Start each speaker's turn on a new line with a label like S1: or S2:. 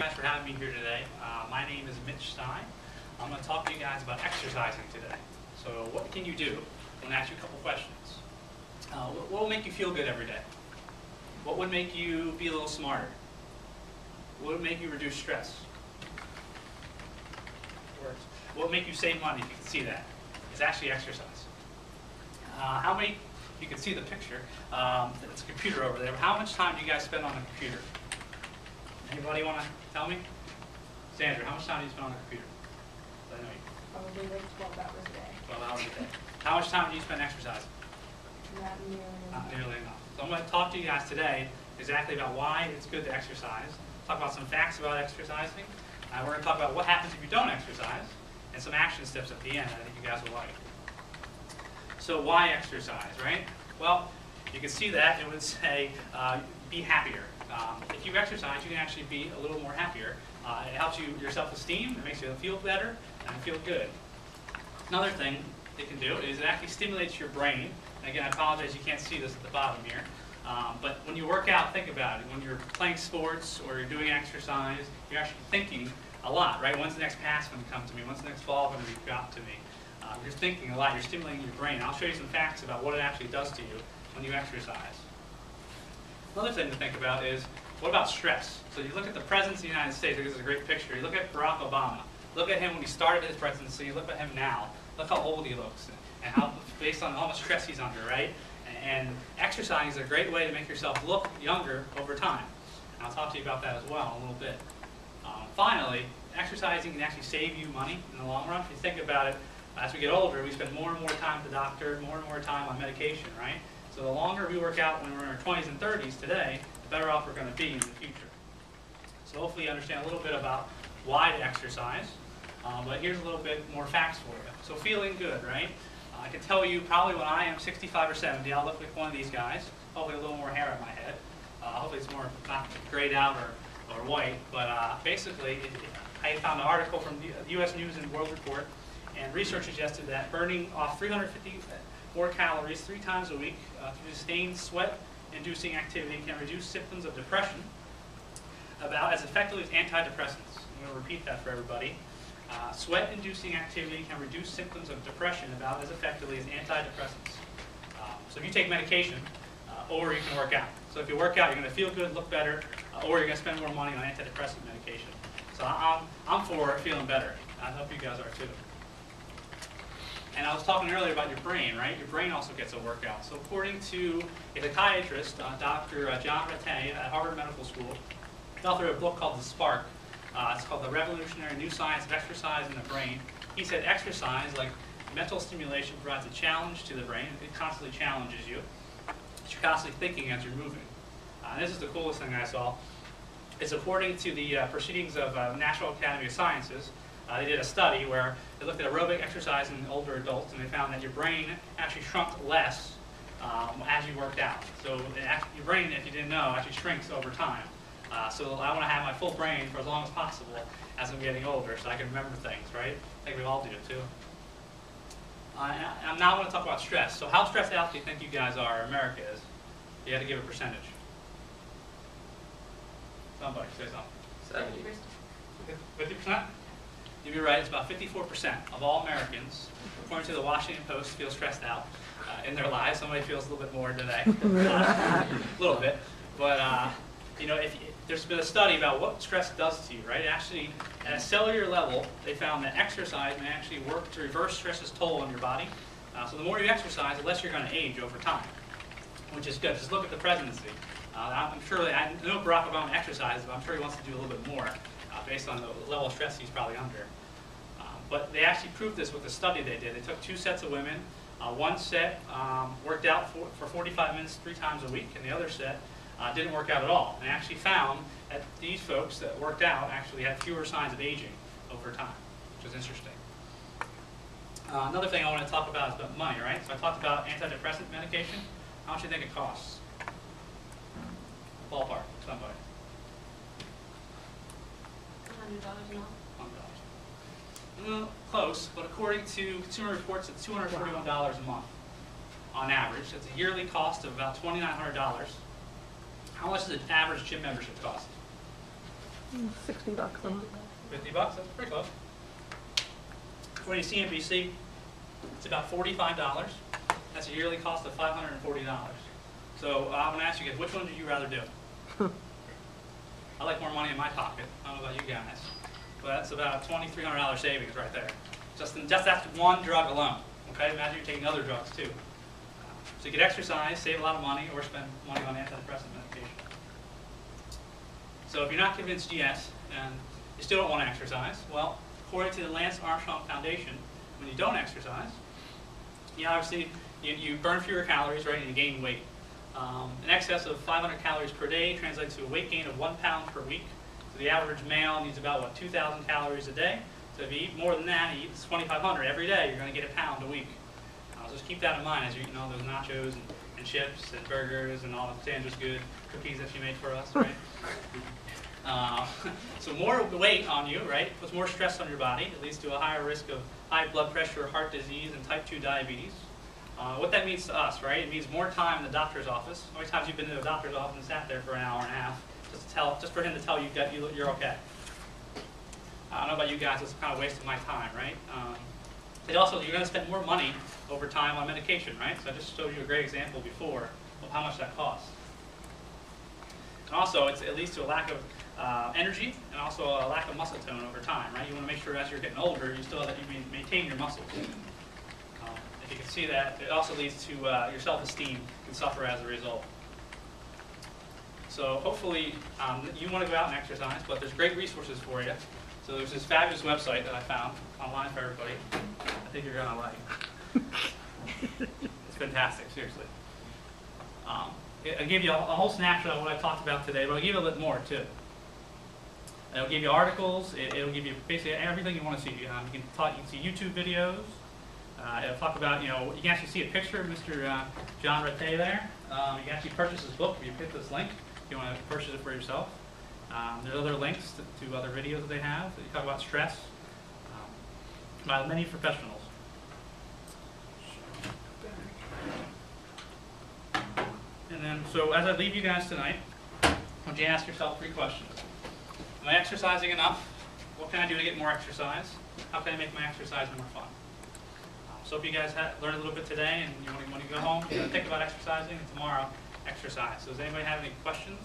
S1: Thanks for having me here today. My name is Mitch Stein. I'm going to talk to you guys about exercising today. So what can you do? I'm going to ask you a couple questions. What will make you feel good every day? What would make you be a little smarter? What would make you reduce stress? What would make you save money, if you can see that? It's actually exercise. How many, you can see the picture, it's a computer over there. How much time do you guys spend on the computer? Anybody want to tell me? Sandra, how much time do you spend on the computer? I know you.
S2: Probably like 12 hours a day.
S1: 12 hours a day. How much time do you spend exercising?
S2: Not nearly enough.
S1: Not nearly enough. So I'm going to talk to you guys today exactly about why it's good to exercise, talk about some facts about exercising, we're going to talk about what happens if you don't exercise, and some action steps at the end that I think you guys will like. So why exercise, right? Well, you can see that it would say be happier. If you exercise, you can actually be a little more happier. It helps your self-esteem, it makes you feel better, and feel good. Another thing it can do is it actually stimulates your brain. And again, I apologize you can't see this at the bottom here. But when you work out, think about it. When you're playing sports or you're doing exercise, you're actually thinking a lot, right? When's the next pass going to come to me? When's the next ball going to be dropped to me? You're thinking a lot. You're stimulating your brain. I'll show you some facts about what it actually does to you when you exercise. Another thing to think about is, what about stress? So you look at the President of the United States. This is a great picture. You look at Barack Obama. Look at him when he started his presidency. You look at him now. Look how old he looks, and how, based on how much stress he's under, right? And exercising is a great way to make yourself look younger over time. And I'll talk to you about that as well in a little bit. Finally, exercising can actually save you money in the long run. If you think about it, as we get older, we spend more and more time at the doctor, more and more time on medication, right? So the longer we work out when we're in our 20s and 30s today, the better off we're going to be in the future. So hopefully you understand a little bit about why to exercise. But here's a little bit more facts for you. So feeling good, right? I can tell you probably when I am 65 or 70, I'll look like one of these guys. Hopefully a little more hair on my head. Hopefully it's more not grayed out or white. But basically, I found an article from the U.S. News and World Report, and research suggested that burning off 350 more calories 3 times a week through sustained sweat-inducing activity can reduce symptoms of depression about as effectively as antidepressants. I'm going to repeat that for everybody. Sweat-inducing activity can reduce symptoms of depression about as effectively as antidepressants. So if you take medication, or you can work out. So if you work out, you're going to feel good, look better, or you're going to spend more money on antidepressant medication. So I'm for feeling better. I hope you guys are too. And I was talking earlier about your brain, right? Your brain also gets a workout. So according to a psychiatrist, Dr. John Ratey at Harvard Medical School, the author of a book called The Spark. It's called The Revolutionary New Science of Exercise in the Brain. He said exercise, like mental stimulation, provides a challenge to the brain. It constantly challenges you. You're constantly thinking as you're moving. And this is the coolest thing I saw. It's according to the proceedings of National Academy of Sciences. They did a study where they looked at aerobic exercise in older adults, and they found that your brain actually shrunk less as you worked out. So your brain, if you didn't know, actually shrinks over time. So I want to have my full brain for as long as possible as I'm getting older, so I can remember things, right? I think we all do too. I'm now going to talk about stress. So how stressed out do you think you guys are, America is? You had to give a percentage. Somebody say something. 70%? 50%? You'd be right, it's about 54% of all Americans, according to the Washington Post, feel stressed out in their lives. Somebody feels a little bit more today. A little bit. But, you know, there's been a study about what stress does to you, right? Actually, at a cellular level, they found that exercise may actually work to reverse stress's toll on your body. So the more you exercise, the less you're going to age over time, which is good. Just look at the presidency. I'm sure, I know Barack Obama exercises, but I'm sure he wants to do a little bit more based on the level of stress he's probably under. But they actually proved this with the study they did. They took 2 sets of women. One set worked out for 45 minutes 3 times a week, and the other set didn't work out at all. And they actually found that these folks that worked out actually had fewer signs of aging over time, which is interesting. Another thing I want to talk about is about money, right? So I talked about antidepressant medication. How much do you think it costs? Ballpark, somebody.
S2: $100 a month.
S1: $100. Close, but according to Consumer Reports, it's $241 a month on average. It's a yearly cost of about $2,900. How much does an average gym membership cost?
S3: $60 a month.
S1: 50 bucks, that's pretty close. For your CNBC, it's about $45. That's a yearly cost of $540. So I'm going to ask you guys, which one would you rather do? I like more money in my pocket. I don't know about you guys. But that's about $2,300 savings right there. Just that's one drug alone. Okay, imagine you're taking other drugs too. So you could exercise, save a lot of money, or spend money on antidepressant medication. So if you're not convinced yet, and you still don't want to exercise, well, according to the Lance Armstrong Foundation, when you don't exercise, you obviously you burn fewer calories, right, and you gain weight. In excess of 500 calories per day translates to a weight gain of 1 pound per week. So the average male needs about, what, 2,000 calories a day. So if you eat more than that, you eat 2,500 every day, you're going to get a pound a week. So just keep that in mind as you eat all those nachos and chips and burgers and all the Sandra's Good cookies that she made for us, right? So more weight on you, right, puts more stress on your body. It leads to a higher risk of high blood pressure, heart disease, and type 2 diabetes. What that means to us, right, it means more time in the doctor's office. How many times you've been to the doctor's office and sat there for an hour and a half just for him to tell you that you're okay? I don't know about you guys, it's kind of wasting my time, right? It also, you're going to spend more money over time on medication, right? So I just showed you a great example before of how much that costs. And also, it leads to a lack of energy and also a lack of muscle tone over time, right? You want to make sure as you're getting older, you still that you maintain your muscles. If you can see that, it also leads to your self-esteem can suffer as a result. So hopefully, you want to go out and exercise, but there's great resources for you. So there's this fabulous website that I found online for everybody. I think you're gonna like. It's fantastic, seriously. I'll give you a whole snapshot of what I talked about today, but I'll give you a little bit more too. It'll give you articles. It'll give you basically everything you want to see. You can see YouTube videos. It'll talk about, you can actually see a picture of Mr. John Rattay there. You can actually purchase his book if you pick this link. If you want to purchase it for yourself. There's other links to other videos that they have that talk about stress by many professionals. And then, so as I leave you guys tonight, I want you to ask yourself 3 questions. Am I exercising enough? What can I do to get more exercise? How can I make my exercise more fun? So if you guys learned a little bit today and you want to go home, think about exercising, and tomorrow exercise. So does anybody have any questions?